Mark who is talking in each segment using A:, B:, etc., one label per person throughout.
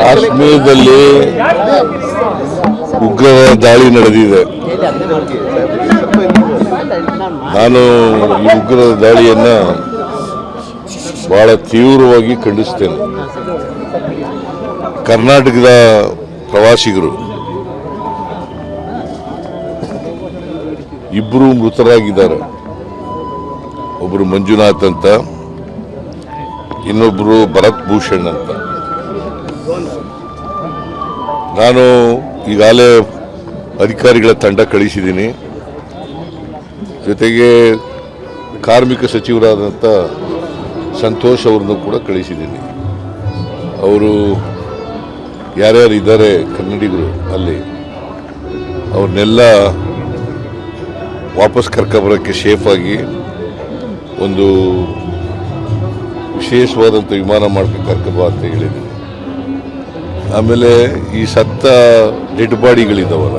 A: ಕಾಶ್ಮೀರದಲ್ಲಿ ಉಗ್ರರ ದಾಳಿ ನಡೆದಿದೆ. ನಾನು ಈ ಉಗ್ರರ ದಾಳಿಯನ್ನು ಬಹಳ ತೀವ್ರವಾಗಿ ಖಂಡಿಸ್ತೇನೆ. ಕರ್ನಾಟಕದ ಪ್ರವಾಸಿಗರು ಇಬ್ಬರು ಮೃತರಾಗಿದ್ದಾರೆ. ಒಬ್ಬರು ಮಂಜುನಾಥ್ ಅಂತ, ಇನ್ನೊಬ್ಬರು ಭರತ್ ಭೂಷಣ್ ಅಂತ. ನಾನು ಈಗಾಗಲೇ ಅಧಿಕಾರಿಗಳ ತಂಡ ಕಳಿಸಿದ್ದೀನಿ. ಜೊತೆಗೆ ಕಾರ್ಮಿಕ ಸಚಿವರಾದಂಥ ಸಂತೋಷ್ ಅವರನ್ನು ಕೂಡ ಕಳಿಸಿದ್ದೀನಿ. ಅವರು ಯಾರ್ಯಾರು ಇದ್ದಾರೆ ಕನ್ನಡಿಗರು ಅಲ್ಲಿ ಅವ್ರನ್ನೆಲ್ಲ ವಾಪಸ್ ಕರ್ಕೊಬರೋಕ್ಕೆ ಸೇಫಾಗಿ ಒಂದು ವಿಶೇಷವಾದಂಥ ವಿಮಾನ ಮಾಡ್ಕೊಂಡು ಕರ್ಕೊಬಾ ಅಂತ ಹೇಳಿದ್ದೀನಿ. ಆಮೇಲೆ ಈ ಸತ್ತ ಡೆಡ್ ಬಾಡಿಗಳಿದ್ದಾವಲ್ಲ,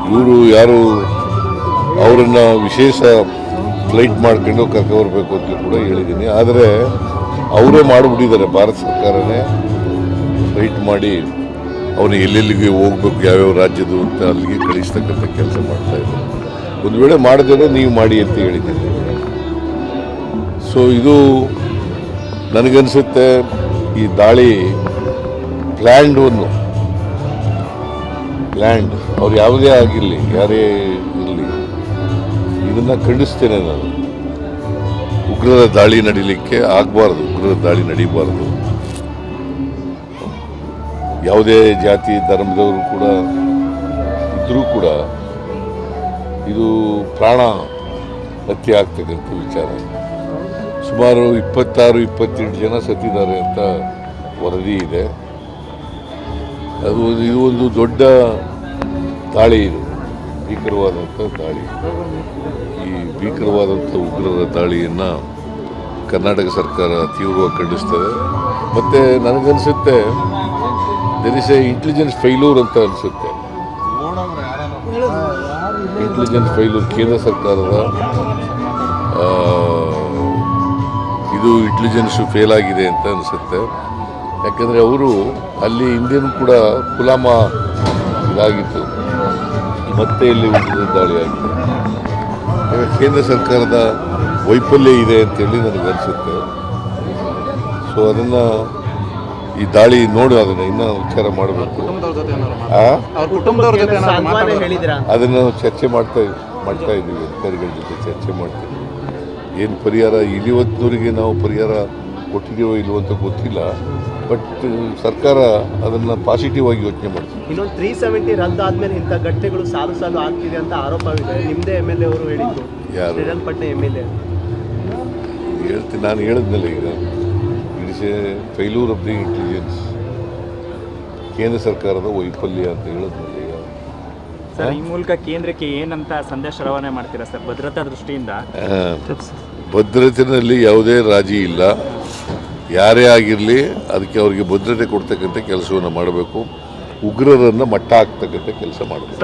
A: ಇವರು ಯಾರು ಅವರನ್ನು ವಿಶೇಷ ಫ್ಲೈಟ್ ಮಾಡ್ಕೊಂಡು ಕರ್ಕೊಬರ್ಬೇಕು ಅಂತ ಕೂಡ ಹೇಳಿದ್ದೀನಿ. ಆದರೆ ಅವರೇ ಮಾಡಿಬಿಟ್ಟಿದ್ದಾರೆ, ಭಾರತ ಸರ್ಕಾರನೇ ಫ್ಲೈಟ್ ಮಾಡಿ ಅವನು ಎಲ್ಲೆಲ್ಲಿಗೆ ಹೋಗ್ಬೇಕು, ಯಾವ್ಯಾವ ರಾಜ್ಯದ್ದು ಅಂತ ಅಲ್ಲಿಗೆ ಕಳಿಸ್ತಕ್ಕಂಥ ಕೆಲಸ ಮಾಡ್ತಾಯಿದ್ದಾರೆ. ಒಂದು ವೇಳೆ ಮಾಡಿದ್ರೆ ನೀವು ಮಾಡಿ ಅಂತ ಹೇಳಿದ್ದೀನಿ. ಸೊ ಇದು ನನಗನ್ಸುತ್ತೆ ಈ ದಾಳಿ ಪ್ಲ್ಯಾಂಡ್ ಅವ್ರು ಯಾವುದೇ ಆಗಿರಲಿ, ಯಾರೇ ಇರಲಿ, ಇದನ್ನು ಖಂಡಿಸ್ತೇನೆ ನಾನು. ಉಗ್ರರ ದಾಳಿ ನಡೀಲಿಕ್ಕೆ ಆಗಬಾರ್ದು, ಉಗ್ರರ ದಾಳಿ ನಡೀಬಾರ್ದು. ಯಾವುದೇ ಜಾತಿ ಧರ್ಮದವರು ಕೂಡ ಇದ್ದರೂ ಕೂಡ ಇದು ಪ್ರಾಣ ಹತ್ಯೆ ಆಗ್ತಕ್ಕಂಥ ವಿಚಾರ. ಸುಮಾರು 26-27 ಜನ ಸತ್ತಿದ್ದಾರೆ ಅಂತ ವರದಿ ಇದೆ. ಇದು ಒಂದು ದೊಡ್ಡ ದಾಳಿ, ಇದು ಭೀಕರವಾದಂಥ ದಾಳಿ. ಈ ಭೀಕರವಾದಂಥ ಉಗ್ರರ ದಾಳಿಯನ್ನು ಕರ್ನಾಟಕ ಸರ್ಕಾರ ತೀವ್ರವಾಗಿ ಖಂಡಿಸ್ತದೆ. ಮತ್ತು ನನಗನ್ಸುತ್ತೆ there is a intelligence failure ಅಂತ ಅನಿಸುತ್ತೆ. ಇಂಟೆಲಿಜೆನ್ಸ್ ಫೈಲ್ಯೂರ್ ಕೇಂದ್ರ ಸರ್ಕಾರದ ಇದು ಇಂಟೆಲಿಜೆನ್ಸ್ ಫೇಲ್ ಆಗಿದೆ ಅಂತ ಅನಿಸುತ್ತೆ. ಯಾಕಂದರೆ ಅವರು ಅಲ್ಲಿ ಹಿಂದೆನೂ ಕೂಡ ಪುಲ್ವಾಮ ಇದಾಗಿತ್ತು, ಮತ್ತೆ ಇಲ್ಲಿ ಉಗ್ರರ ದಾಳಿ ಆಗಿದೆ. ಕೇಂದ್ರ ಸರ್ಕಾರದ ವೈಫಲ್ಯ ಇದೆ ಅಂತೇಳಿ ನನಗನ್ಸುತ್ತೆ. ಸೊ ಅದನ್ನು ಈ ದಾಳಿ ನೋಡಿ ಅದನ್ನು ಇನ್ನೂ ವಿಚಾರ ಮಾಡಬೇಕು. ಅದನ್ನು ಚರ್ಚೆ ಮಾಡ್ತಾ ಇದ್ದೀವಿ, ಅಧಿಕಾರಿಗಳ ಜೊತೆ ಚರ್ಚೆ ಮಾಡ್ತೀವಿ. ಏನು ಪರಿಹಾರ ಇಲ್ಲಿವತ್ತಿನವರಿಗೆ ನಾವು ಪರಿಹಾರ ಕೊಟ್ಟಿದ್ದೀವೋ ಇಲ್ವೋ ಅಂತ ಗೊತ್ತಿಲ್ಲ. ಬಟ್ ಸರ್ಕಾರ ಅದನ್ನು ಪಾಸಿಟಿವ್ ಆಗಿ ಯೋಚನೆ ಮಾಡ್ತೀವಿ.
B: ಇನ್ನೊಂದು 370 ರದ್ದು ಆದಮೇಲೆ ಇಂಥ ಘಟನೆಗಳು ಸಾಲು ಆಗ್ತಿದೆ ಅಂತ ಆರೋಪವಿದೆ. ನಿಮ್ಮದೇ MLA ಅವರು ಹೇಳಿದ್ದು,
A: ಯಾರು?
B: ಶ್ರೀರಂಗಪಟ್ಟಣ MLA
A: ಹೇಳ್ತೀನಿ. ನಾನು ಹೇಳಿದ್ನಲ್ಲ ಈಗ, it is A failure of the intelligence, ಕೇಂದ್ರ ಸರ್ಕಾರದ ವೈಫಲ್ಯ ಅಂತ ಹೇಳಿದ್ನಲ್ಲ ಈಗ.
C: ಸರ್, ಈ ಮೂಲಕ ಕೇಂದ್ರಕ್ಕೆ ಏನಂತ ಸಂದೇಶ ರವಾನೆ ಮಾಡ್ತೀರಾ ಸರ್ ಭದ್ರತಾ ದೃಷ್ಟಿಯಿಂದ?
A: ಭದ್ರತೆಯಲ್ಲಿ ಯಾವುದೇ ರಾಜಿ ಇಲ್ಲ. ಯಾರೇ ಆಗಿರಲಿ ಅದಕ್ಕೆ ಅವರಿಗೆ ಭದ್ರತೆ ಕೊಡ್ತಕ್ಕಂಥ ಕೆಲಸವನ್ನು ಮಾಡಬೇಕು. ಉಗ್ರರನ್ನು ಮಟ್ಟ ಹಾಕ್ತಕ್ಕಂಥ ಕೆಲಸ ಮಾಡಬೇಕು.